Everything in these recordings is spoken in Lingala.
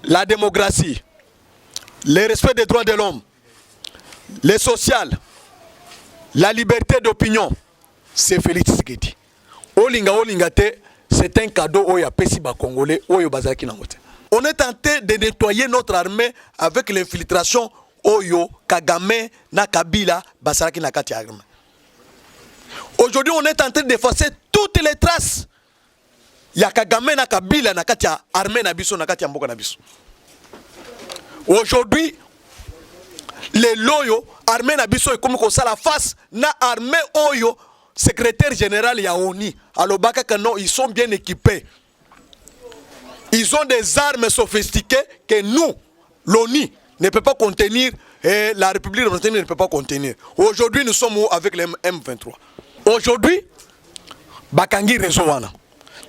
la démocratie, le respect des droits de l'homme, le social, la liberté d'opinion, c'est Félix Tshisekedi. Olinga te, c'est un cadeau oya pesi ba Congolais oyo bazaki nangote. On est tenté de nettoyer notre armée avec l'infiltration oyo Kagame na Kabila basaraki na kati armée. Aujourd'hui, on est en train d'effacer toutes les traces. Ya Kagame na Kabila na kati armée na biso na kati mboka na biso. Aujourd'hui, les loyo armée na biso comme ko sala face na armée oyo secrétaire général ya ONU. Alors non, ils sont bien équipés. Ils ont des armes sophistiquées que nous, l'ONU, ne peut pas contenir et la République dominicaine ne peut pas contenir. Aujourd'hui, nous sommes avec les M23. Aujourd'hui, bakangi réseau wana.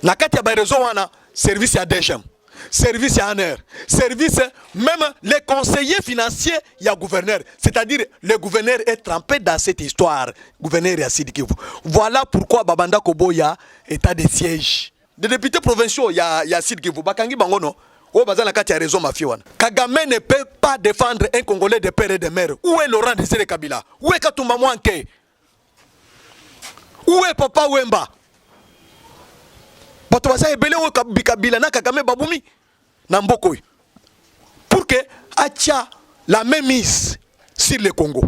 Nakati ya réseau wana, service ya DGM, service ya ANR, service même les conseillers financiers ya gouverneur. C'est-à-dire le gouverneur est trempé dans cette histoire. Gouverneur ya Sud Kivu. Voilà pourquoi Babanda Kobo ya état de siège. Des députés provinciaux ya Sud Kivu. Bakangi bangono. O bazana kati ya réseau mafia wana. Kagame ne peut pas défendre un Congolais de père et de mère. Où est Laurent Désiré Kabila? Où est Katumba Mwanke? Où est Papa Wemba? Bato basa ebele o Kabila na Kagame babumi na mboko. Pour que atia la même mise sur le Congo.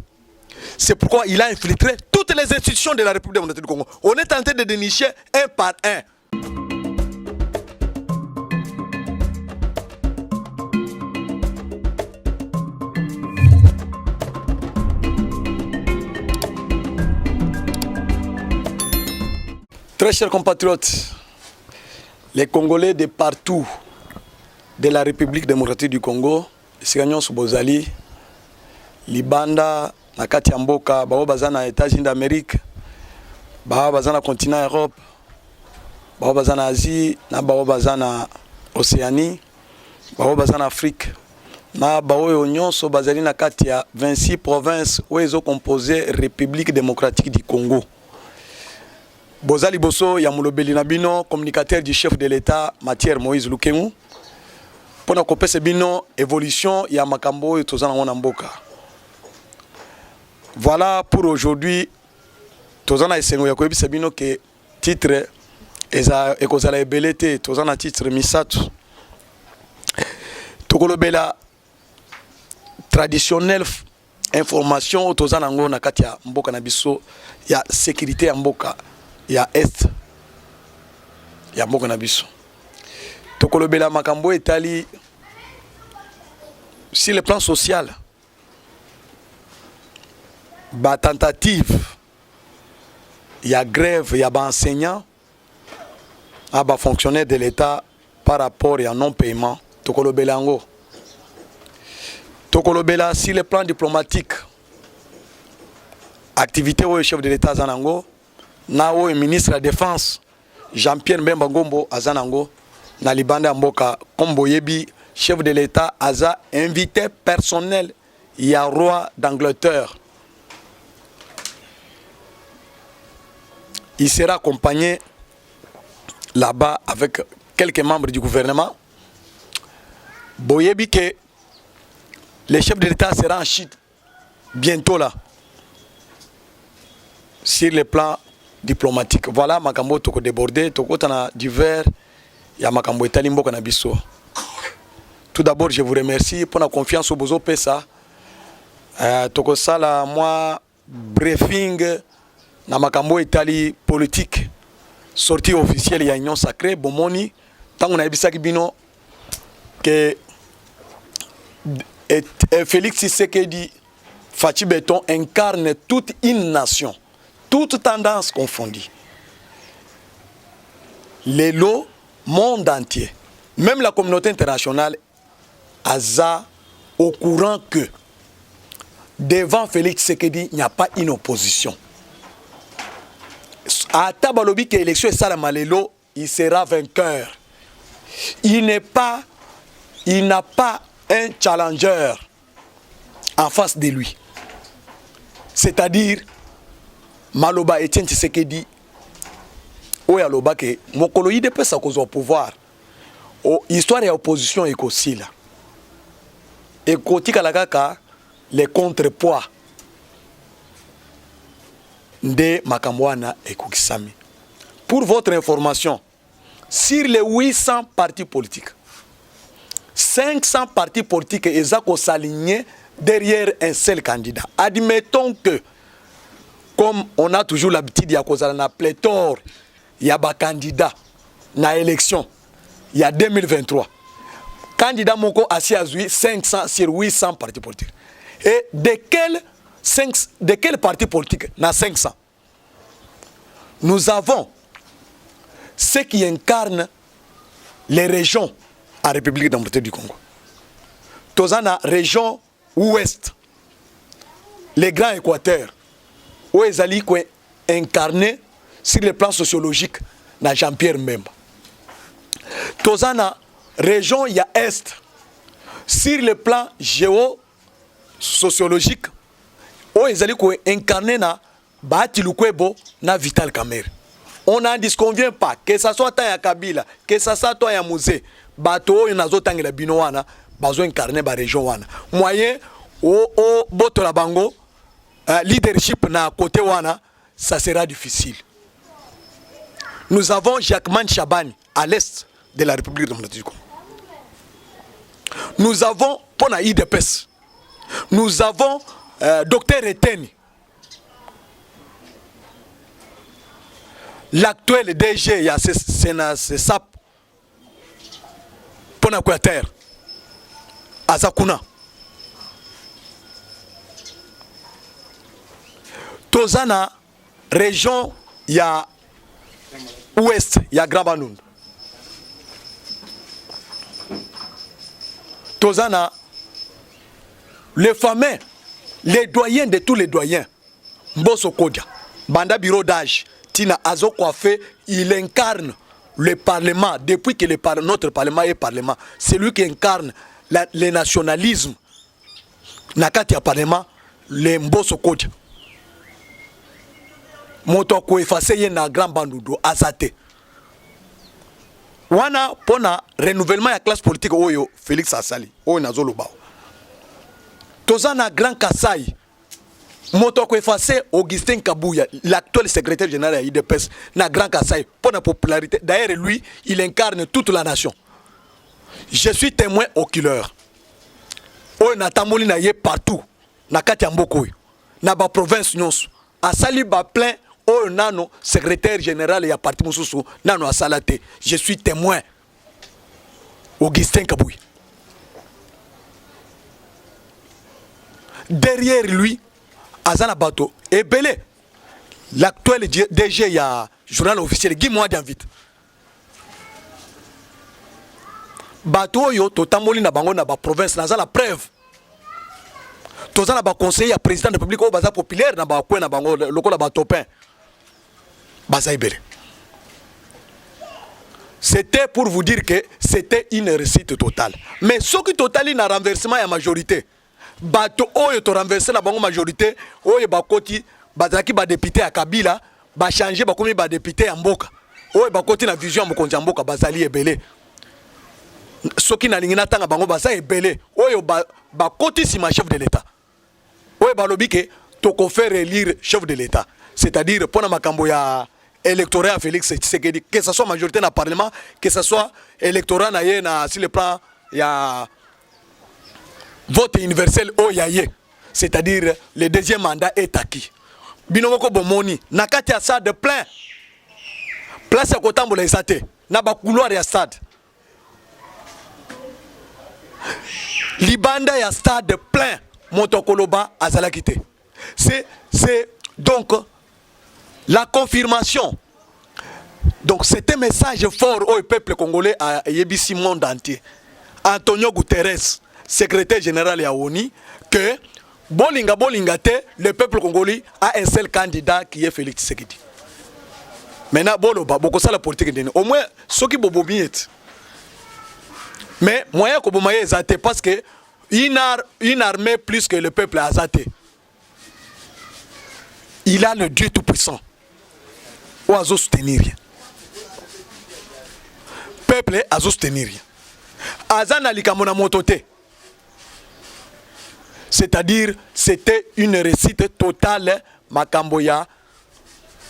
C'est pourquoi il a infiltré toutes les institutions de la République démocratique du Congo. On est tenté de dénicher un par un. Très chers compatriotes, les Congolais de partout de la République démocratique du Congo, Siganyon Soubozali, Libanda, Nakati Mboka, Bao Bazana États-Unis d'Amérique, Bao Bazana continent Europe, Bao Bazana Asie, Bao Bazana Océanie, Bao Bazana Afrique, na Bao Union Soubazali Nakati 26 provinces où ils ont composé République démocratique du Congo. Bozali Bosso Yamulobeli Nabino, communicateur du chef de l'État, Matière Moïse Lukengu. Pour nous couper ce bino, évolution, il y a Makambo et Tozana Wanamboka. Voilà pour aujourd'hui. Tozana Esengo Yakobi Sabino que titre et Kozala Ebelete, Tozana titre Misatu. Tokolobela traditionnelle information, Tozana Ngo Nakatia Mboka Nabiso, il y a sécurité à Mboka. Il y a Est, il y a Mboka na biso. Tokolobela makambo etali sur le plan social. Ba tentative, il y a grève, il y a ba enseignants, il ba fonctionnaires de l'État par rapport à non-paiement. Tokolobela ngo. Tokolobela sur le plan diplomatique. Activité au chef de l'État Zanango. Nao ministre de la Défense Jean-Pierre Mbemba Ngombo Azanango na Libanda Mboka Kombo Yebi chef de l'État Aza invité personnel y a roi d'Angleterre. Il sera accompagné là-bas avec quelques membres du gouvernement. Boyebi que le chef de l'État sera en Chine bientôt là sur le plan diplomatique. Voilà makambo toko débordé, toko tana divers, ya makambo etali mboka na biso. Tout d'abord, je vous remercie pour la confiance au bozo pesa. Toko sala moi briefing na makambo etali politique. Sortie officielle ya Union Sacrée Bomoni tango na ebisaki bino que Félix Tshisekedi Fachi Beton incarne toute une nation. Toutes tendances confondues. Les lots, monde entier, même la communauté internationale, a au courant que devant Félix Tshisekedi, il n'y a pas une opposition. À Tabalobi, que l'élection est Salamalelo, il sera vainqueur. Il n'a pas un challenger en face de lui. C'est-à-dire, Maloba Etienne Tshisekedi oya loba ke mokolo ide pesa kozwa pouvoir o histoire ya opposition ekosila et kotika la kaka les contrepoids de Makambouana et Koukisami. Pour votre information, sur les 800 partis politiques, 500 partis politiques ont s'aligner derrière un seul candidat. Admettons que, comme on a toujours l'habitude, il y a une pléthore, il y a un candidat dans l'élection, il y a 2023. Candidat Moko a 500 sur 800 partis politiques. Et de quel parti politique dans 500? Nous avons ceux qui incarnent les régions en République démocratique du Congo. Tozana région ouest, les grands Équateurs, où ils allaient incarner sur le plan sociologique dans Jean-Pierre Mbemba. Tozana région ya est, sur le plan géo-sociologique, où ils allaient incarner na Bahati Lukwebo na Vital Kamerhe. On n'en disconvient pas, que ce soit Taya Kabila, que ce soit Taya Musée, bateau y nazo tangela bino wana, bazo incarner ba région wana. Moyen o boto la bango, leadership na côté wana, ça sera difficile. Nous avons Jacquemin Chabani à l'est de la République démocratique du Congo. Nous avons Pona IDPS. Nous avons Dr Eteni. L'actuel DG, il y a c'est SAP pour l'Équateur, Azakuna. Tozana, région, il y a ouest, il y a Grand Banoun. Tozana, les fameux, les doyens de tous les doyens, Mbosso Kodia, Banda Bureau d'âge, Tina Azo Coiffé, il incarne le Parlement, depuis que notre Parlement est Parlement, c'est lui qui incarne le nationalisme. Nakati ya Parlement, le Mbosso Kodia. Moto ko effacer ye na Grand Bandudo Azate. Wana pona renouvellement ya classe politique oyo Félix Asali, oyo nazolo bao. Tozana Grand Kasai. Moto ko effacer Augustin Kabuya, l'actuel secrétaire général de l'IDPS na Grand Kasai pour la popularité. D'ailleurs lui, il incarne toute la nation. Je suis témoin oculaire. Oyo na tamoli na ye partout. Na kati ya mboko oyo. Na ba province nyonso. Asali ba plein oyo nano secrétaire général ya parti mususu nano asalate. Je suis témoin. Augustin Kabuya. Derrière lui, Azana Bato et Belé, l'actuel DG ya journal officiel Guy Moadi invite. Bato yo totamoli na bango na ba province na la preuve. Tozana ba conseiller ya président de la République au baza populaire na ba kwen na bango lokola ba topin. Baza Belé. C'était pour vous dire que c'était une réussite totale. Mais ce qui total in renversement ya majorité. Bato oyo to renverser la bango majorité oyo bakoti bazaki ba député à Kabila ba changer ba komi ba député à Mboka oyo bakoti na vision mokonzi ya Mboka bazali ebele soki na lingina tanga bango baza ebele oyo bakoti sima chef de l'état oyo balobi ke toko faire élire chef de l'état, c'est-à-dire pona makambo ya électorat à Félix Tshisekedi, que ce soit majorité dans le parlement, que ce soit électorat na ye na sur le plan ya vote universel oyaye, c'est-à-dire le deuxième mandat est acquis. Binomoko bomoni, nakati ya stade plein. Place ya kotambola esate, na ba couloir ya stade. Libanda ya stade plein, Motokoloba azalakite. C'est donc la confirmation. Donc c'est un message fort au peuple congolais à Yebisi monde entier. Antonio Guterres, secrétaire général ya ONU, que bolinga te, le peuple congolais a un seul candidat qui est Félix Tshisekedi. Maintenant boloba boko ça la politique de au moins ceux qui bobo bien. Mais moyen ko bomaye ezate parce que une armée plus que le peuple a azate. Il a le Dieu tout puissant. Ou à soutenir. Peuple a soutenir. Azana likamona motote. C'est-à-dire, c'était une réussite totale, Makamboya,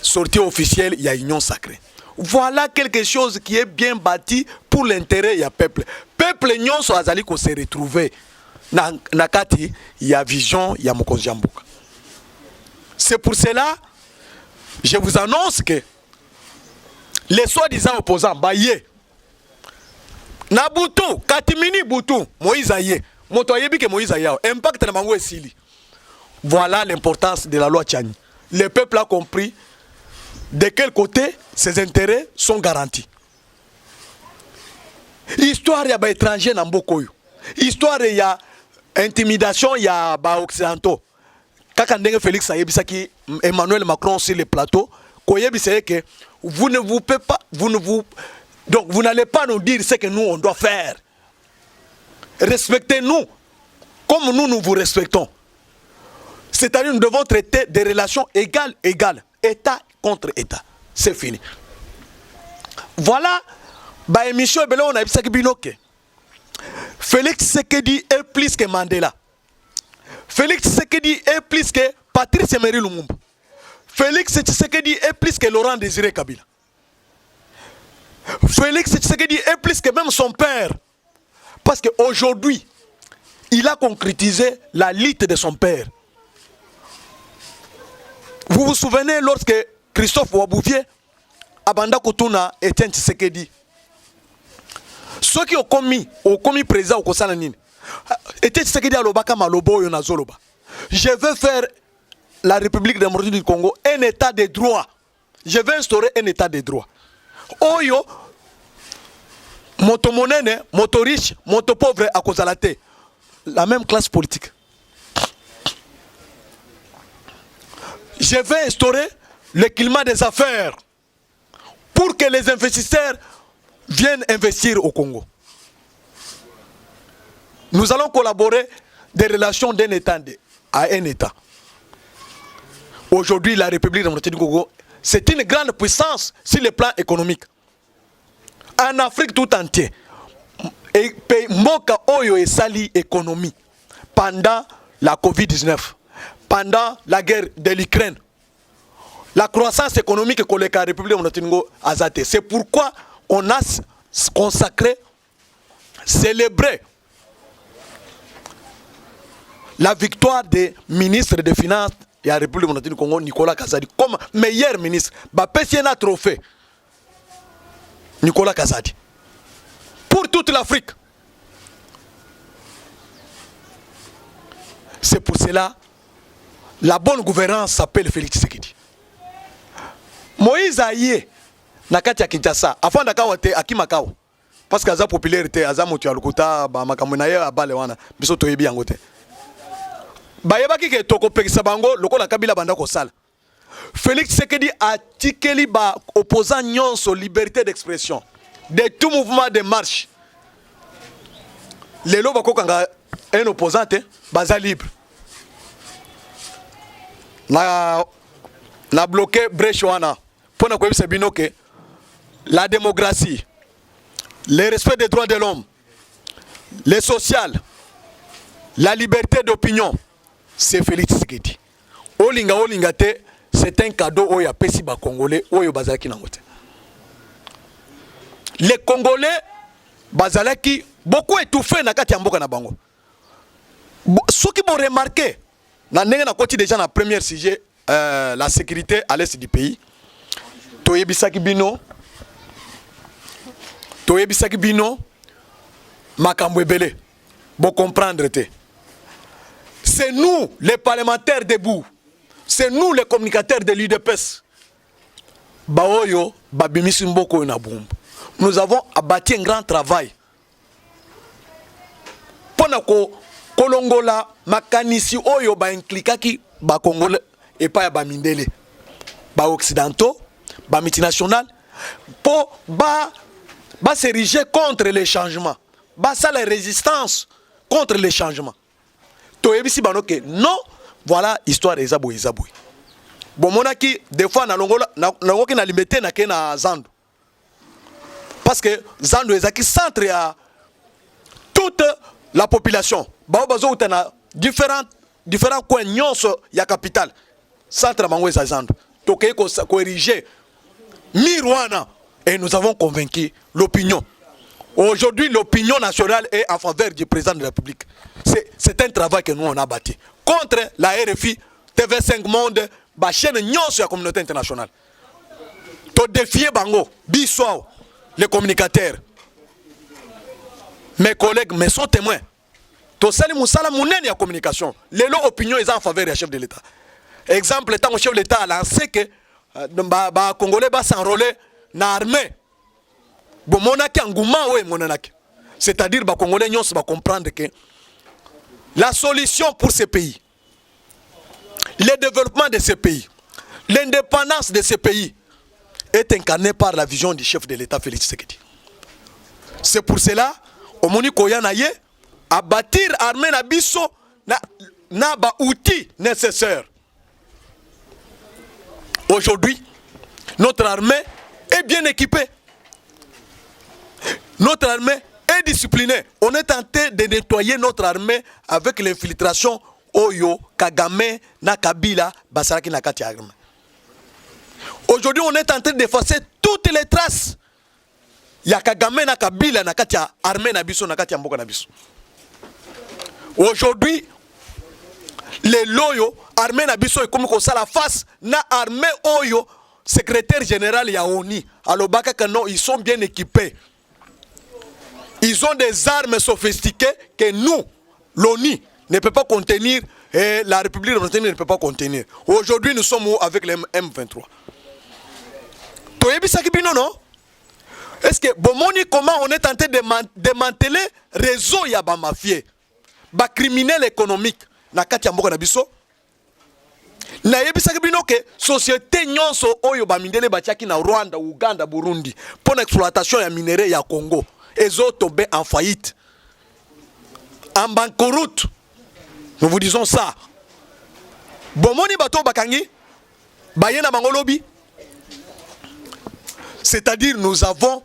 sortie officielle, il y a Union Sacrée. Voilà quelque chose qui est bien bâti pour l'intérêt du peuple. Peuple, Union Soazali, qu'on s'est retrouvé. Nakati, il y a vision, il y a Mokonjambuka. C'est pour cela, je vous annonce que les soi-disant opposants, Baye, Nabutu, Katimini Boutou, Moïse Aye, Motoyebi que Moïse Aye, impact na Mango Sili. Voilà l'importance de la loi Tchani. Le peuple a compris de quel côté ses intérêts sont garantis. Histoire il y a étranger dans beaucoup. Histoire il y a intimidation, il y a occidentaux. Quand Félix Ayebisaki, Emmanuel Macron sur le plateau, que vous ne vous pouvez pas, donc vous n'allez pas nous dire ce que nous on doit faire. Respectez-nous comme nous vous respectons. C'est-à-dire nous devons traiter des relations égales, État contre État. C'est fini. Voilà, émission on a dit Félix Tshisekedi est plus que Mandela. Félix Tshisekedi est plus que Patrice Emery Lumumba. Félix Tshisekedi est plus que Laurent Désiré Kabila. Félix Tshisekedi est plus que même son père. Parce qu'aujourd'hui, il a concrétisé la lutte de son père. Vous vous souvenez lorsque Christophe Ouabouvier, Abanda Kotuna, Etienne Tshisekedi, ceux qui ont commis président au Kosalanine, Etienne Tshisekedi a l'obaka malobo yonazoloba. Je veux faire la République démocratique du Congo un état de droit. Je veux instaurer un état de droit. Oyo, moto monene, moto riche, moto pauvre à Kozalate. La même classe politique. Je vais instaurer le climat des affaires pour que les investisseurs viennent investir au Congo. Nous allons collaborer des relations d'un État à un État. Aujourd'hui, la République démocratique du Congo, c'est une grande puissance sur le plan économique. En Afrique tout entière, Moka Oyo et Sali économie pendant la Covid-19, pendant la guerre de l'Ukraine, la croissance économique que la République démocratique du Congo a zaté. C'est pourquoi on a consacré, célébré la victoire des ministres des Finances de la République démocratique du Congo, Nicolas Kazadi, comme meilleur ministre. Bapesien a trophée. Nicolas Kazadi. Pour toute l'Afrique. C'est pour cela, la bonne gouvernance s'appelle Félix Tshisekedi. Moïse Aye, Nakati ya Kinshasa, avant d'akawate Akimakao. Parce que la popularité, Aza Motu Alukuta, Makamunaye, Abale Wana, Biso Toyebi Yangote. Bayebaki ke toko pekisa bango lokola Kabila banda ko sala. Félix Tshisekedi a tikeli ba opposant nyonso liberté d'expression de tout mouvement de marche. Lelo bako kanga un opposant baza libre. Na bloqué brèche wana pona ko yebisa bino ke la démocratie, le respect des droits de l'homme, le social, la liberté d'opinion, c'est Félix Tshisekedi. Olinga te, c'est un cadeau oya pesi ba Congolais oyo bazalaki nangote. Les Congolais bazalaki beaucoup étouffés na kati ya mboka na bango. Ceux qui m'ont remarqué, na ndenge na koti déjà na premier sujet, la sécurité à l'est du pays. Toyebisaki bino makambo ebele. Bon comprendre te. C'est nous, les parlementaires debout. C'est nous, les communicateurs de l'UDPS. Baoyo, babimisi mboko na bombe. Nous avons abattu un grand travail. Ponako, kolongola, makanisi oyo ba inklikaki ba Congolais et pas ba mindele. Ba occidentaux, ba multinationales, pour ba s'ériger contre les changements. Ba ça la résistance contre les changements. Toyebisi banoke non, voilà histoire des Zaboui. Bon monaki des fois na longola na woki na limité na kena Zando. Parce que Zando est qui centre à toute la population. Ba bazo utana différents coins nyonso ya capitale centre bango ezazando toke ko ériger Mirwana et nous avons convaincu l'opinion. Aujourd'hui, l'opinion nationale est en faveur du président de la République. C'est un travail que nous on a bâti contre la RFI, TV5 Monde, la chaîne nyonso sur la communauté internationale. To défier bango, biso les communicateurs. Mes collègues, mes sont témoins. To sali musala munene ya communication. Lelo opinion est en faveur du chef de l'État. Exemple, étant le chef de l'État a lancé que les Congolais va s'enrôler dans l'armée. C'est-à-dire que les Congolais vont comprendre que la solution pour ces pays, le développement de ces pays, l'indépendance de ces pays est incarnée par la vision du chef de l'État Félix Tshisekedi. C'est pour cela au moni koyanaye à bâtir l'armée na biso na ba outils nécessaires. Aujourd'hui, notre armée est bien équipée. Notre armée est disciplinée. On est tenté de nettoyer notre armée avec l'infiltration Oyo, Kagame, Nakabila, Basaraki, Nakati armée. Aujourd'hui, on est tenté d'effacer toutes les traces. Il y a Kagame, Nakabila, Nakati armée, Nabiso, Nakati Mboka Nabiso. Aujourd'hui, les loyaux, armée Nabiso et comme ça la face, na armée Oyo, secrétaire général Yaoni, Alobaka Kano, ils sont bien équipés. Ils ont des armes sophistiquées que nous, l'ONU, ne peut pas contenir et la République ne peut pas contenir. Aujourd'hui, nous sommes avec les M23. Non? Est-ce que Bomoni, comment on est tenté de démanteler le réseau Yaba Mafia, ba criminel économique, na kati mboka na biso? Na yebisaki bino ke société nyonso oyo ba mindele batiaki na Rwanda, Uganda, Burundi pour l'exploitation ya minerais ya Congo. Les autres tombés en faillite, en banqueroute. Nous vous disons ça. Bomoni bato bakangi, bayena bangolobi. C'est-à-dire nous avons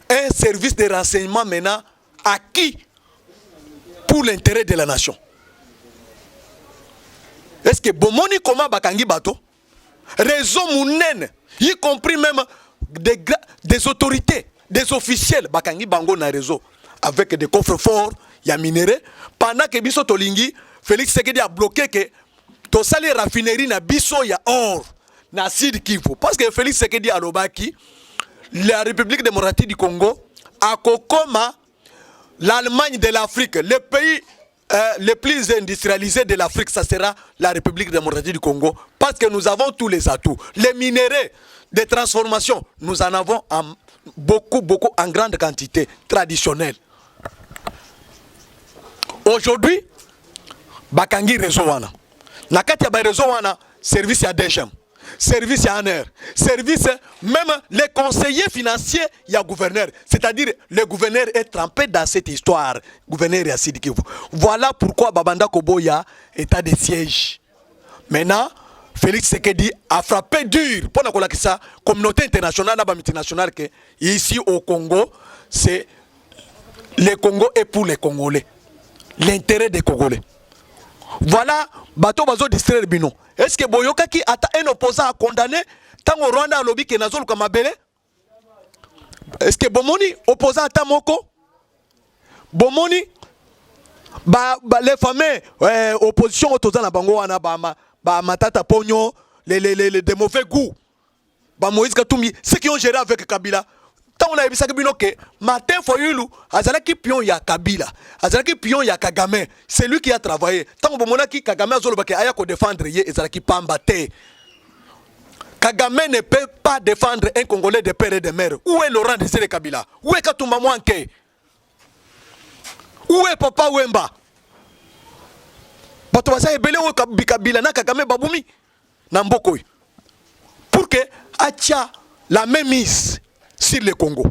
un service de renseignement maintenant acquis pour l'intérêt de la nation. Est-ce que Bomoni comment bakangi bato? Réseau Mounen, y compris même des autorités, des officiels, bakangi bango na réseau, avec des coffres forts, il y a minéraux. Pendant que Biso Tolingi, Félix Tshisekedi a bloqué que to sali raffinerie na Biso ya or, na Sud Kivu. Parce que Félix Tshisekedi a l'obaki, la République démocratique du Congo, a Kokoma, l'Allemagne de l'Afrique, le pays le plus industrialisé de l'Afrique, ça sera la République démocratique du Congo, parce que nous avons tous les atouts. Les minéraux de transformation, nous en avons beaucoup en grande quantité, traditionnelle. Aujourd'hui, bakangi réseau wana. Nakati ya réseau wana, service ya DGM, service ya ANR, service même les conseillers financiers ya gouverneur. C'est-à-dire le gouverneur est trempé dans cette histoire. Gouverneur ya Sud Kivu. Voilà pourquoi Babanda Koboya état de siège. Maintenant, Félix Tshisekedi a frappé dur pour la communauté internationale et multinationale que ici au Congo, c'est le Congo est pour les Congolais. L'intérêt des Congolais. Voilà, bateau bazo distraire bino. Est-ce que Boyoka qui a un opposant à condamner tant au Rwanda à lobby que Nazol Kamabele? Est-ce que Bomoni opposant à Tamoko? Bomoni les fameux oppositions autour de Bango wana ba matata pogno les de mauvais goût. Ba Moïse Katumbi ceux qui ont géré avec Kabila. Tant on a vu ça que bino que Martin Fayulu azalaki pion ya Kabila, azalaki pion ya Kagame, c'est lui qui a travaillé. Tant bomona ki Kagame azolobaki aya ko défendre ye ezalaki pamba te. Kagame ne peut pas défendre un Congolais de père et de mère. Où est Laurent Désiré Kabila? Où est Katumba Mwanke? Où est Papa Wemba? Bato basa ebele o Kabila na Kagame babumi na mboko. Pour que atia la même mise sur le Congo.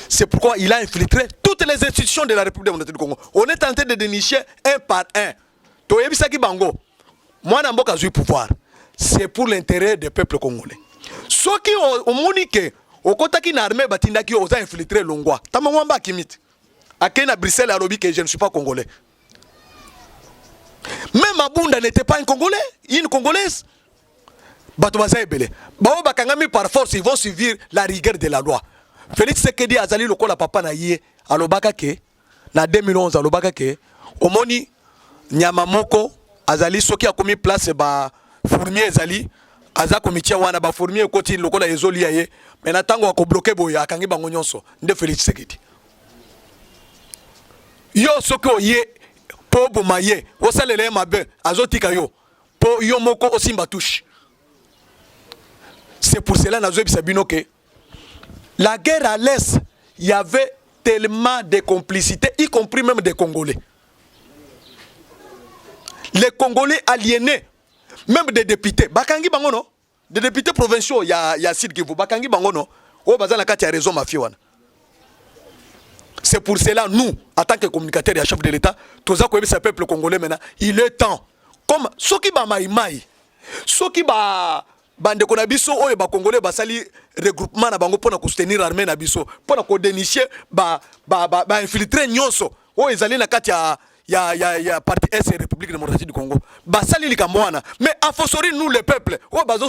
C'est pourquoi il a infiltré toutes les institutions de la République démocratique du Congo. On est tenté de dénicher un par un. Toyebisaki bango. Moi namboka zui pouvoir. C'est pour l'intérêt des peuples congolais. Ceux qui ont moniqué au côté qui n'a armé batindaki ont infiltré Longwa. Tamamwamba kimit. À Kenya Bruxelles a lobby que je ne suis pas congolais. Mabunda n'était pas un Congolais, une Congolaise. Bato baza ebele. Bao bakangami par force, ils vont suivre la rigueur de la loi. Félix Tshisekedi azali lokola papa na ye, alobaka ke na 2011 alobaka ke omoni nyama moko azali soki akomi place ba fourmier ezali aza komitia wana ba fourmier koti lokola ezoli ya ye, mais na tango ko bloquer boya akangi bango nyonso nde Félix Tshisekedi. Yo soki oye po bomaye osalele mabe azotika yo po yo moko osimba touche. C'est pour cela que la guerre à l'Est, il y avait tellement de complicité, y compris même des Congolais. Les Congolais aliénés, même des députés. Bakangi Bangono, des députés provinciaux, il y a Sid Kivu. Bakangi Bangono, au Bazan Kati a raison, ma fille. C'est pour cela, nous, en tant que communicateurs et chef de l'État, tous ce peuple congolais maintenant, il est temps. Comme ceux qui ba maïmaï, ceux qui ba bande ko na biso oyo ba congolais basali regroupement na bango pona ko soutenir armée na biso pona ko dénicher ba infiltrer nyonso oyo ezali na kati ya parti S République démocratique du Congo basali likamwana mais a fortiori nous le peuple oyo bazo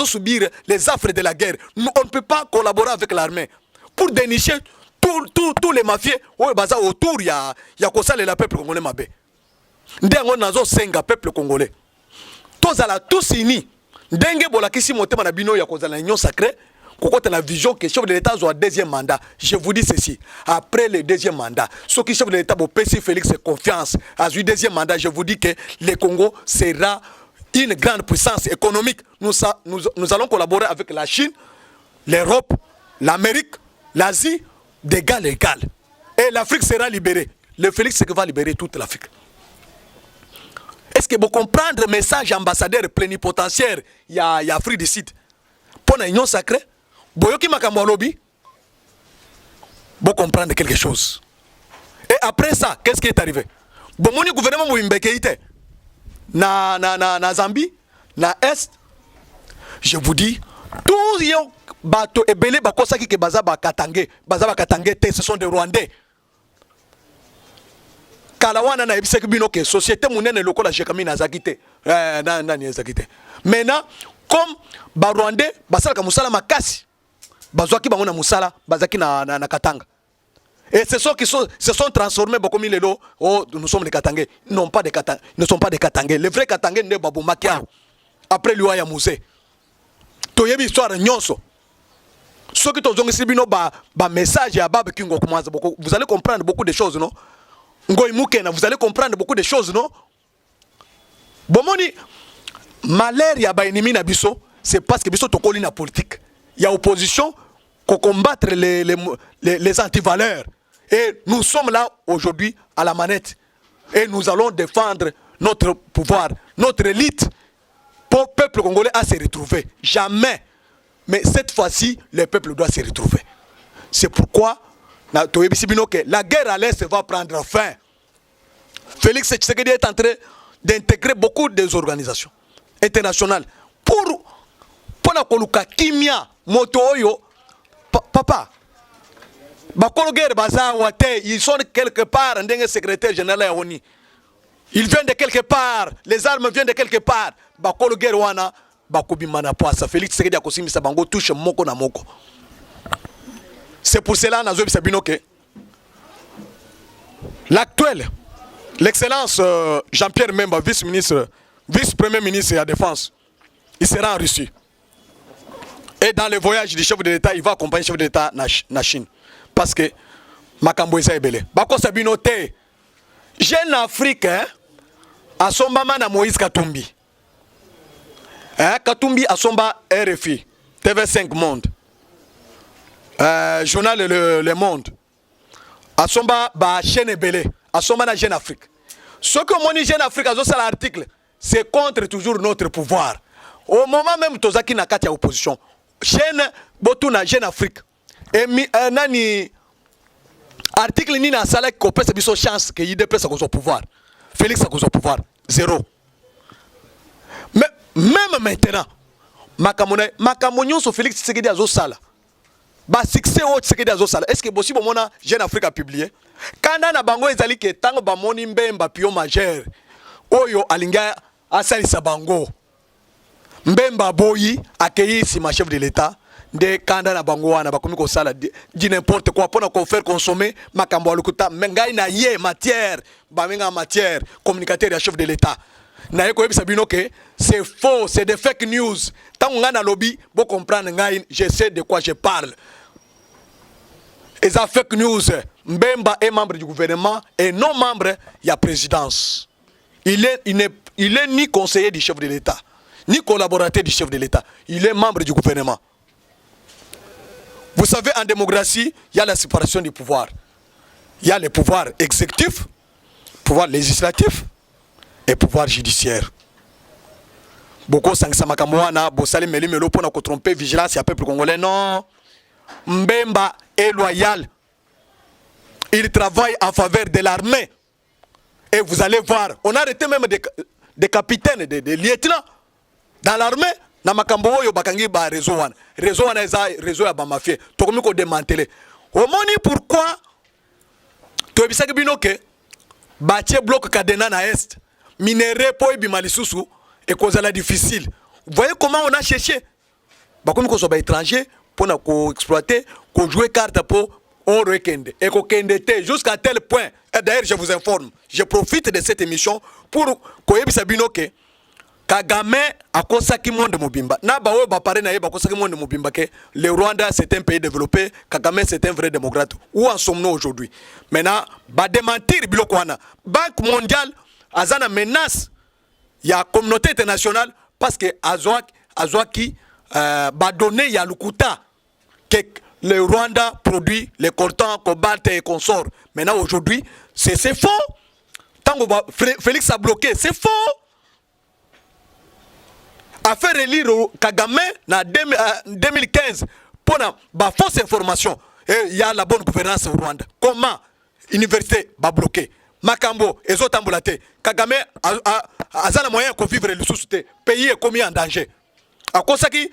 subir les affres de la guerre. Nous, on ne peut pas collaborer avec l'armée pour dénicher tous les mafieux oyo baza autour ya kosala le peuple congolais mabe ndengo nazo senga peuple congolais tozala tous unis. Dengue bolakisi motema na bino ya kozala union sacrée kokota na vision que chef de l'état soit deuxième mandat. Je vous dis ceci, après le deuxième mandat, ce qui chef de l'état bo PC Félix confiance à ce deuxième mandat, je vous dis que le Congo sera une grande puissance économique. Nous allons collaborer avec la Chine, l'Europe, l'Amérique, l'Asie d'égal à égal. Et l'Afrique sera libérée. Le Félix va libérer toute l'Afrique. Est-ce que vous comprenez le message ambassadeur plénipotentiaire il y a Afrique du Sud pour la union sacrée boyoki makambo lobby vous comprendre quelque chose. Et après ça qu'est-ce qui est arrivé? Bon mon gouvernement Mouimbekeite na Zambie na Est, je vous dis tous yo bato ebele bakosaki ke baza ba Katangé te, ce sont des Rwandais. Kalawana na ebiseki bino ke société munene lokola jekami na zakite nani zakite maintenant comme ba Rwandais basala ka musala makasi bazwaki bango na musala bazaki na Katanga et c'est ceux qui se sont transformés bokomi lelo oh nous sommes des Katangais, non pas des Katangais, ne sont pas des Katangais, les vrais Katangais ne babomaki après lui ya musée to yebi histoire nyonso ceux qui tozongisi bino ba message ya baba kingo kumanza boko vous allez comprendre beaucoup de choses non. Vous allez comprendre beaucoup de choses, non? Bomoni, malheur ya ba ennemi na biso, c'est parce que biso tokoli na politique. Il y a opposition pour combattre les antivaleurs. Et nous sommes là aujourd'hui à la manette. Et nous allons défendre notre pouvoir, notre élite, pour le peuple congolais à se retrouver. Jamais. Mais cette fois-ci, le peuple doit se retrouver. C'est pourquoi la guerre à l'Est va prendre fin. Félix Tshisekedi est en train d'intégrer beaucoup des organisations internationales pour la koluka kimia moto oyo papa bakolo guerre baza wate ils sont quelque part ndenge secrétaire général ya ONU, ils viennent de quelque part, les armes viennent de quelque part bakolo guerre wana bakobima na poasa. Félix Tshisekedi akosimisa bango touche moko na moko. C'est pour cela nazo bisabino que l'actuel, l'excellence Jean-Pierre Memba, vice-premier ministre de la Défense, il sera en Russie. Et dans le voyage du chef de l'État, il va accompagner le chef de l'État na Chine. Parce que Makambo Eza Ebele. Bako Sabino te, jeune Africain, asomba mana Moïse Katumbi. Katumbi asomba RFI, TV5 Monde. Journal Le Monde. Asomba ba chaîne ebele asomba na Jeune Afrique. Ce que mon Jeune Afrique a ça l'article, c'est contre toujours notre pouvoir. Au moment même tozaki na kati ya opposition. Chaîne botu na Jeune Afrique. Et nani article ni na sala ko pesa biso chance que IDPS a ko pouvoir. Félix a ko pouvoir zéro. Mais même maintenant makamoni so Félix Tshisekedi azo sala. Ba succès au Tshisekedi azo sala. Est-ce que possible mona Jeune Afrique a publié? Kanda na bango ezali ke tango ba moni mbemba pio majeur. oyo alinga asalisa bango. Mbemba boyi accueilli si ma chef de l'État de kanda na bango wana bakomi ko sala di n'importe quoi pour qu'on faire consommer makambo alukuta mengai na ye matière ba menga matière communicateur ya chef de l'État na yeko yebisa bino que c'est faux, c'est des fake news. Tant on a na lobby bo comprendre ngai je sais de quoi je parle. Et ça fake news. Mbemba est membre du gouvernement et non membre de la présidence. Il est ni conseiller du chef de l'État, ni collaborateur du chef de l'État. Il est membre du gouvernement. Vous savez, en démocratie, il y a la séparation du pouvoir. Il y a le pouvoir exécutif, pouvoir législatif et pouvoir judiciaire. Beaucoup sangisama kamwana, bosali melimelo pour nous tromper vigilance, il y a peuple congolais. Non. Mbemba est loyal. Il travaille en faveur de l'armée. Et vous allez voir, on a arrêté même des capitaines, des lieutenants dans l'armée. Na makambo yo bakangi ba réseau wana. Réseau wana eza réseau ya ba mafia. Tokomi ko démanteler. Omoni pourquoi to bisaki bino ke ba tie bloc cadena na est. Minéré po ebima lisusu et cause la difficile. Vous voyez comment on a cherché. Bakomi ko so ba étranger pour na ko exploiter, ko jouer carte pour on rekende et ko kendete jusqu'à tel point. Et d'ailleurs je vous informe, je profite de cette émission pour ko yebisa bino ke Kagame a kosaki monde mobimba. Na ba we ba paré na ye ba kosaki monde mobimba ke le Rwanda c'est un pays développé, Kagame c'est un vrai démocrate. Où en sommes-nous aujourd'hui? Maintenant, ba démentir biloko wana. Banque mondiale azana menace ya communauté internationale parce que azwaki ba donné ya lukuta que le Rwanda produit les coltan, cobalt et consorts. Maintenant aujourd'hui, c'est faux. Tant que Félix a bloqué, c'est faux. A fait relire Kagame en 2015 pour la fausse information. Il y a la bonne gouvernance au Rwanda. Comment l'université va bloquer? Makambo, et autres ambulatés. Kagame a un moyen de vivre le sous-souté. Pays est commis en danger. À cause de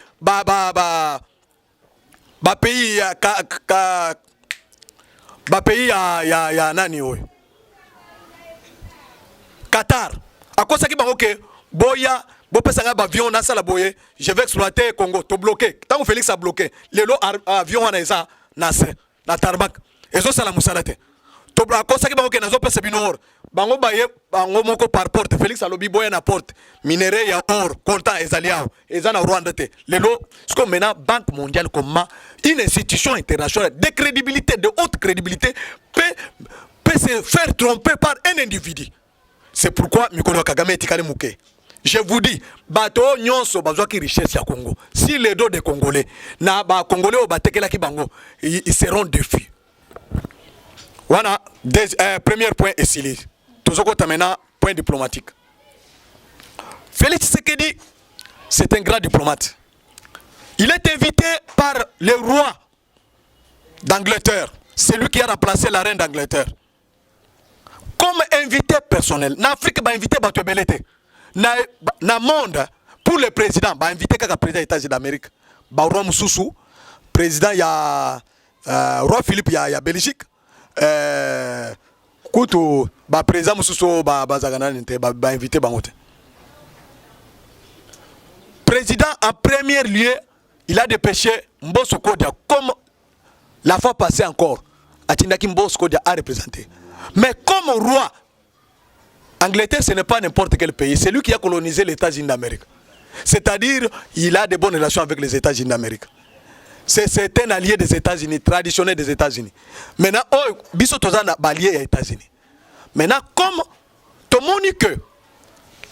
pays ya nani oyo Qatar. À cause de que boya bopesanga ba avion na sala boye, je vais exploiter Congo, to bloqué. Tant que Félix a bloqué, les lots avion na eza na tarmac. Ezo sala musalate. To bla ko saki ba ko na zo pesa binor. Bango baye bango moko par porte, Félix a lobi boya na porte. Minéré ya or, coltan ezaliao, eza na Rwanda te. Les lots, ce qu'on mena Banque mondiale comment une institution internationale de crédibilité, de haute crédibilité peut se faire tromper par un individu. C'est pourquoi Mikolo Kagame etikali muke. Je vous dis, bato nyonso bazwa ki richesse ya Congo. Si les dos des Congolais, na ba Congolais au batekela ki bango, ils seront défis. Voilà, premier point ici. Tozoko tamena point diplomatique. Félix Tshisekedi, c'est un grand diplomate. Il est invité par le roi d'Angleterre. C'est lui qui a remplacé la reine d'Angleterre. Comme invité personnel. En Afrique, ba invité bato belete. Na monde pour le président ba invité kaka président des États-Unis d'Amérique ba roi Mususu président ya roi Philippe ya Belgique kutu ba président Mususu ba zagana nte ba invité bangote président en premier lieu il a dépêché Mbosso Kodia comme la fois passée encore Atindaki Mbosso Kodia a représenté mais comme roi Angleterre, ce n'est pas n'importe quel pays. C'est lui qui a colonisé les États-Unis d'Amérique. C'est-à-dire, il a de bonnes relations avec les États-Unis d'Amérique. C'est un allié des États-Unis, traditionnel des États-Unis. Maintenant, biso tozana allié des États-Unis. Maintenant, comme tout le monde dit que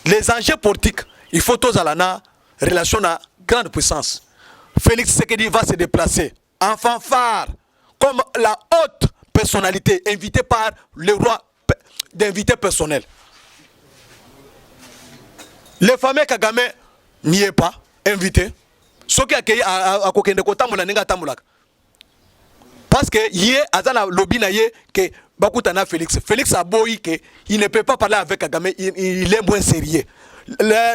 les enjeux politiques, il faut tous aller en relation à grande puissance. Félix Tshisekedi va se déplacer en fanfare comme la haute personnalité invitée par le roi d'invité personnel. Le fameux Kagame n'y est pas invité. Ce qui a accueilli à Kokende Kotambola Nenga Tambolak. Parce que hier, Azana lobby na ye que Bakutana Félix. Félix a beau que il ne peut pas parler avec Kagame, il est moins sérieux.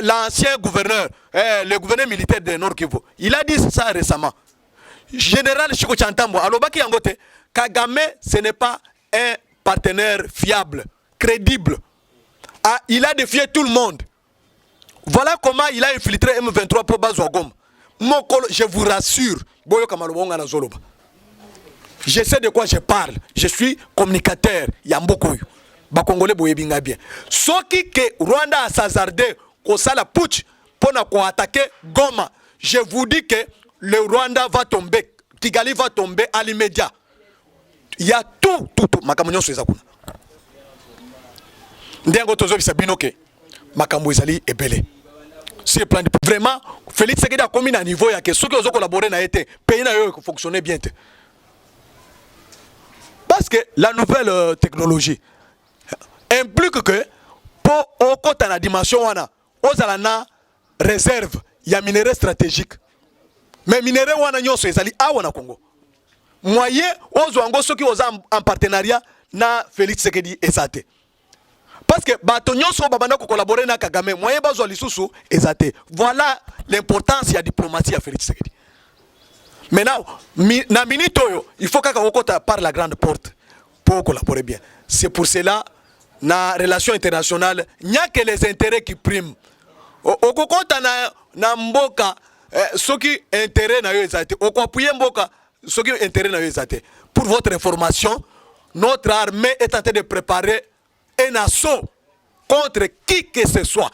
L'ancien gouverneur, le gouverneur militaire de Nord Kivu, il a dit ça récemment. Général Chiko Chantambo, Alobaki Angote, Kagame, ce n'est pas un partenaire fiable, crédible. il a défié tout le monde. Voilà comment il a infiltré M23 pour Bazwa Goma. Je vous rassure, je sais de quoi je parle. Je suis communicateur. Yambokoyo. Bakongolais boyebinga bien. Soki que Rwanda a hasardé ko sala putsch pour attaquer Goma. Je vous dis que le Rwanda va tomber. Kigali va tomber à l'immédiat. Il y a tout. Makamunyo Suezakuna. Ndengo tozo bisabino ke makambo ezali ebele. Sur le plan de... Vraiment, Félix Tshisekedi a commis un niveau, il y a que ceux qui ont collaboré n'a été pays n'a fonctionné bien. Parce que la nouvelle technologie implique que pour au côté de la dimension wana, aux alana réserve, il y a minerais stratégiques. Mais minerais wana nyonso ezali a wana Congo. Moyen aux wango ceux qui ont en partenariat na Félix Tshisekedi ezate. Parce que batonyo so babanda ko collaborer na Kagame moyen bazwa lisusu ezate. Voilà l'importance de la diplomatie à Félix Tshisekedi. Maintenant na minute oyo il faut kaka okota par la grande porte pour collaborer bien. C'est pour cela na relation internationale nya que les intérêts qui priment. Okokota na mboka ceux qui intérêt na yo ezate. Okwapuye mboka ceux qui intérêt na yo ezate. Pour votre information, notre armée est en train de préparer un assaut contre qui que ce soit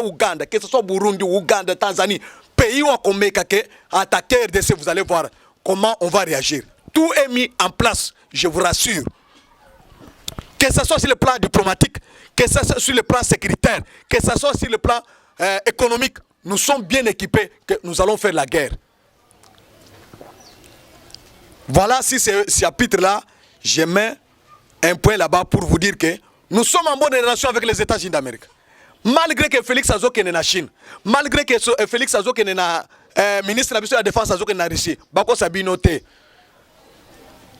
Ouganda, que ce soit Burundi, Ouganda, Tanzanie, pays où on met attaquer RDC, vous allez voir comment on va réagir. Tout est mis en place, je vous rassure. Que ce soit sur le plan diplomatique, que ce soit sur le plan sécuritaire, que ce soit sur le plan économique, nous sommes bien équipés, que nous allons faire la guerre. Voilà, si ce chapitre-là, je mets un point là-bas pour vous dire que nous sommes en bonne relation avec les États-Unis d'Amérique. Malgré que Félix Azo est en Chine, malgré que Félix Azo est ministre de la Défense Azo est en Russie, Bako Sabinote,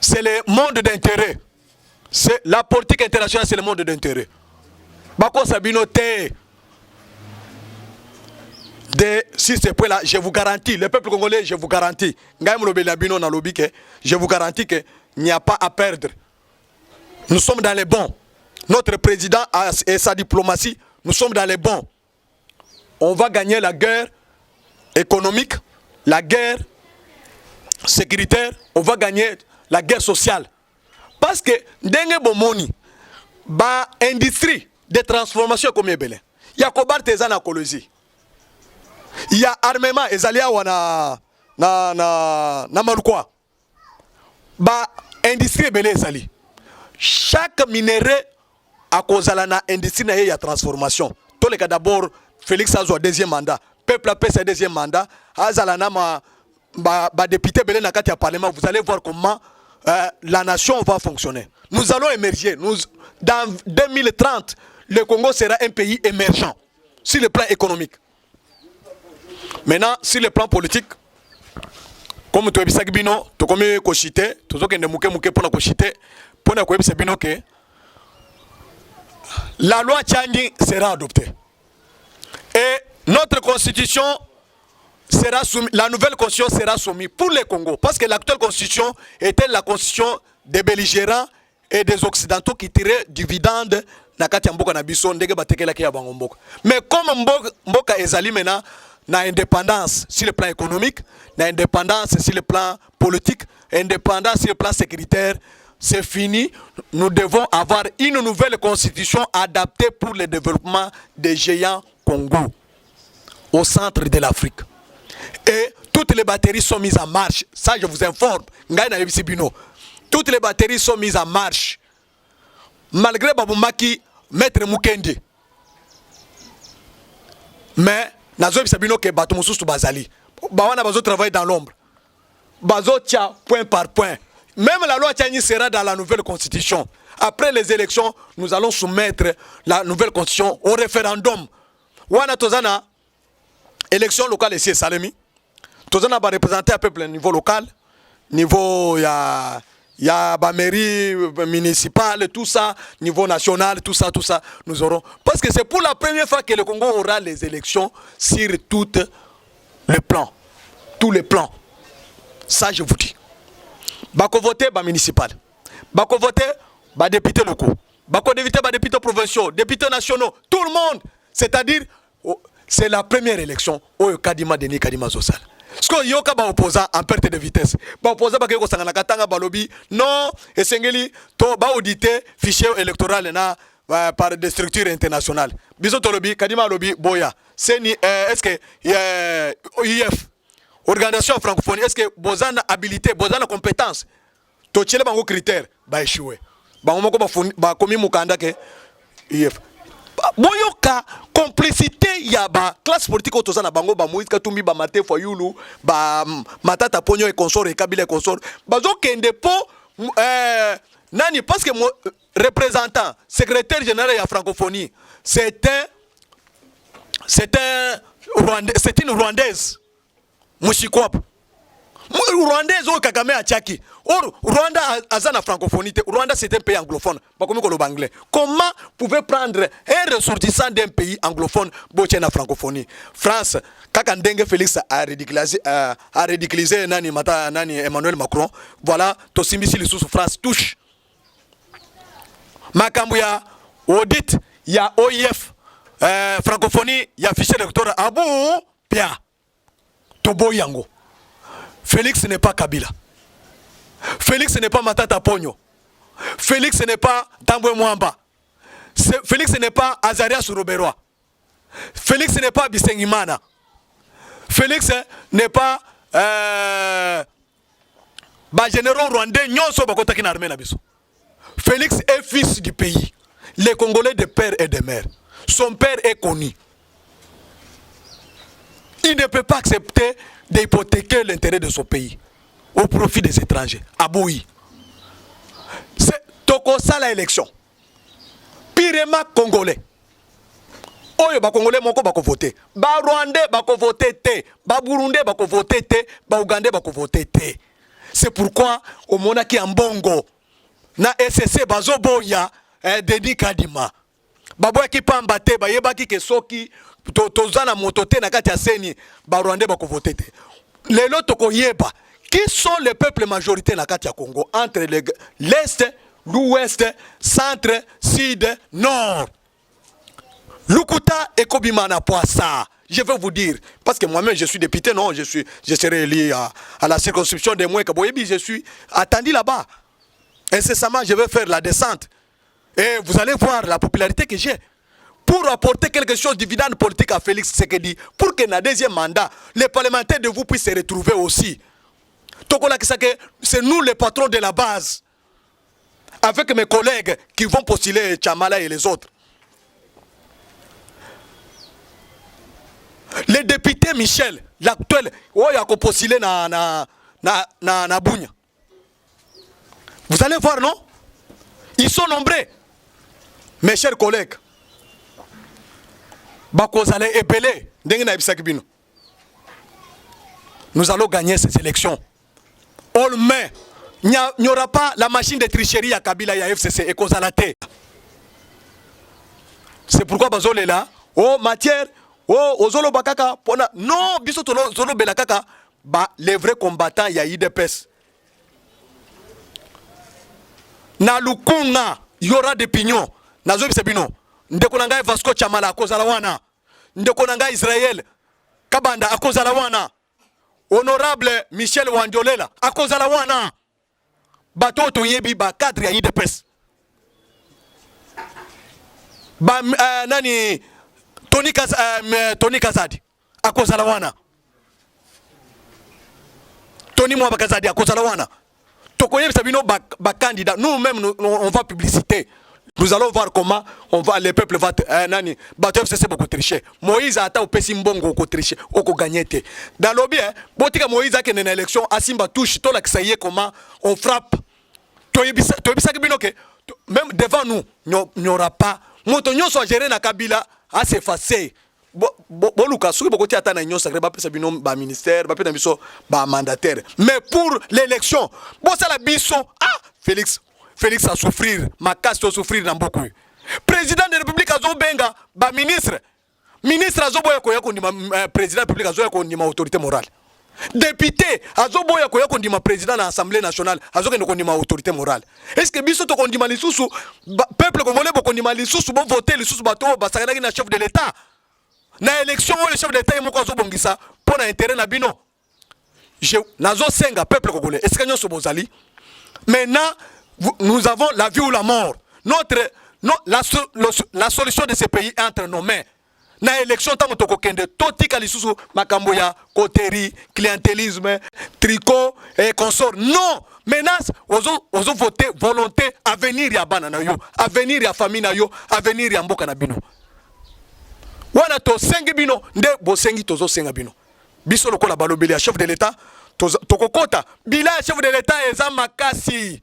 c'est le monde d'intérêt. C'est la politique internationale, c'est le monde d'intérêt. Bako Sabinote, sur ce point-là, je vous garantis, le peuple congolais, je vous garantis, je vous garantis qu'il n'y a pas à perdre. Nous sommes dans les bons. Notre président et sa diplomatie, nous sommes dans les bons. On va gagner la guerre économique, la guerre sécuritaire, on va gagner la guerre sociale. Parce que dengue bomoni, ba industrie de transformation comme ebele. Il y a kobar tezana na Kolosi. Il y a armement ezalia wana na Malukwa. Ba industrie ebele ezali. Chaque minerai à cause de l'industrie il y a transformation. Tous les cas d'abord, Félix a un deuxième mandat. Peuple a fait son deuxième mandat. Azalana député belé na kati ya parlement. Vous allez voir comment la nation va fonctionner. Nous allons émerger. Dans 2030, le Congo sera un pays émergent sur le plan économique. Maintenant, sur le plan politique, comme tu as dit, tu as comme koshite, tu as dit que pour la koshite, pour la koshite, que la loi Tchandi sera adoptée. Et notre constitution sera soumise, la nouvelle constitution sera soumise pour le Congo. Parce que l'actuelle constitution était la constitution des belligérants et des occidentaux qui tiraient dividendes mais comme Mboka ezali maintenant na indépendance sur le plan économique, na indépendance sur le plan politique, indépendance sur le plan sécuritaire, c'est fini. Nous devons avoir une nouvelle constitution adaptée pour le développement des géants Congo au centre de l'Afrique. Et toutes les batteries sont mises en marche. Ça, je vous informe. Toutes les batteries sont mises en marche. Malgré Baboumaki, Maître Mukendi. Mais, Nazo Sabino ke bato mususu bazali. Bawana bazo travailler dans l'ombre. Bazo tia point par point. Même la loi Tiani sera dans la nouvelle constitution. Après les élections, nous allons soumettre la nouvelle constitution au référendum. Wana tozana élection locale ici Salemi. Tozana va représenter un peuple au niveau local, niveau ya ba mairie municipale, tout ça, niveau national, tout ça, nous aurons. Parce que c'est pour la première fois que le Congo aura les élections sur tous les plans. Tous les plans. Ça, je vous dis. Bako voter, ba municipal. Bako voter, ba député locaux. bako d'éviter ba députés provinciaux, députés nationaux, tout le monde. C'est-à-dire, c'est la première élection où Kadima Denis Kadima Zosala. Parce que yoka ba opposant en perte de vitesse. Ba opposant ba keko sangana katanga balobi non esengeli to ba auditer fichier électoral na par des structures internationales. Biso to lobi Kadima lobi boya. C'est ni est-ce que IF organisation francophonie est-ce que bozana habilité, bozana compétence to tchele bango critère ba échoué. Bango moko ba komi mukanda ke IF boyoka complicité ya ba classe politique otoza na bango ba Moïse Katumbi ba Mate Fayulu ba Matata Ponyo et consort et Kabila et consort bazo kende po nani parce que représentant secrétaire général ya francophonie c'est une Rwandaise Mushikwap Rwandaise au Kagame a Tchaki. Or, Rwanda a la francophonie. Rwanda c'est un pays anglophone. Pas comme le anglais. Comment pouvez prendre un ressortissant d'un pays anglophone pour la francophonie? France, quand Dengue Félix a ridiculisé Nani Emmanuel Macron, voilà, Tosimisi les sous France touche. Makambouya, audit, il y a OIF, francophonie, il y a fichier électoral. Abou, Pia, Tobo Yango. Félix n'est pas Kabila. Félix n'est pas Matata Ponyo. Félix n'est pas Tambwe Mwamba. Félix n'est pas Azaria Suroberoa. Félix n'est pas Bisengimana. Félix n'est pas général rwandais. Félix est fils du pays. Les Congolais de père et de mère. Son père est connu. Il ne peut pas accepter d'hypothéquer l'intérêt de son pays au profit des étrangers. Aboui. C'est Tokosa la élection. Pirema Congolais. Oyo ba Congolais moko bako voter. Ba Rwandais bako voter te. Ba Burundais bako voter te. Ba Ougandais bako voter te. C'est pourquoi au monaki ambongo na SSC bazo boya Denis Kadima. Baboya ki pamba te ba yeba ki kesoki tozana motote na kati ya seni ba Rwandais bako voter te. Lelo toko yeba qui sont les peuples majoritaires na kati ya Congo entre l'est, l'ouest, centre, sud, nord. Lukuta et Kobimana Poissa. Je vais vous dire, parce que moi-même je suis député, non, je serai élu à la circonscription de Moué Kaboyebi, je suis attendu là-bas. Incessamment, je vais faire la descente. Et vous allez voir la popularité que j'ai. Pour apporter quelque chose de dividende politique à Félix Tshisekedi, pour que dans le deuxième mandat, les parlementaires de vous puissent se retrouver aussi. C'est nous les patrons de la base. Avec mes collègues qui vont postuler Chamala et les autres. Le député Michel, l'actuel, il a postulé na Bounya. Vous allez voir, non? Ils sont nombreux. Mes chers collègues. Nous allons gagner ces élections. On le met. Il n'y aura pas la machine de tricherie à Kabila et à FCC et Kozalate. C'est pourquoi Bazol est là. Oh, matière. Oh, Ozolo Bakaka. Non, Bisoto Zolo Belakaka. Les vrais combattants, il y a IDPS. Na Lukunga, il y aura des pignons. Nazobi Sebino. Ndekonanga Vasco Chamala, Kozalawana. Ndekonanga Israël. Kabanda, Kozalawana. Honorable Michel Wandiolela, Akozalawana. Bato Toyebi, ba cadre ya IDPS. Ba nani Tony Kazadi, Akozalawana. Tony Mwaba Kazadi, Akozalawana. Tokoyebi Sabino, ba candidat. Nous-mêmes, on va publicité. Nous allons voir comment les peuples vont nani bateau FCC beaucoup tricher. Moïse a ata opesi mbongo beaucoup tricher, oko gagner te. Dans le bien, botika Moïse a une élection asimba touche to la kisaye comment on frappe. Toyebisa ke binoke même devant nous, n'y aura pas moto nyonso gérer na Kabila à s'effacer. Boluka soki bokoti ata na nyonso sacré ba pesa bino ba ministère, ba pesa biso ba mandataire. Mais pour l'élection, bo ça la biso Félix a souffrir, ma casse a souffrir dans beaucoup. Président de la République a benga, ba ministre. Ministre a boya ko ndima président de la République a ko ndima autorité morale. député azoboya koya kondima président na assemblée nationale azokende kondima autorité morale. Est-ce que biso to kondima lisusu peuple congolais bo kondima lisusu bo voter lisusu bato basakanaki na chef de l'état na élection le chef de l'état yemoko azobongisa pour na intérêt na bino? Je nazo senga peuple congolais, est-ce que nyonso bozali maintenant nous avons la vie ou la mort. La solution de ce pays est entre nos mains. Na élection tant que kende totika lisusu makambo ya coterie, clientélisme, tricot et consort. Non, menace ozo voter volonté avenir ya bana na yo, avenir ya famille na yo, avenir ya mboka na bino. Wana to sengi bino nde bo sengi tozo senga bino. Biso lokola balobeli ya chef de l'état tokokota bila chef de l'état eza makasi.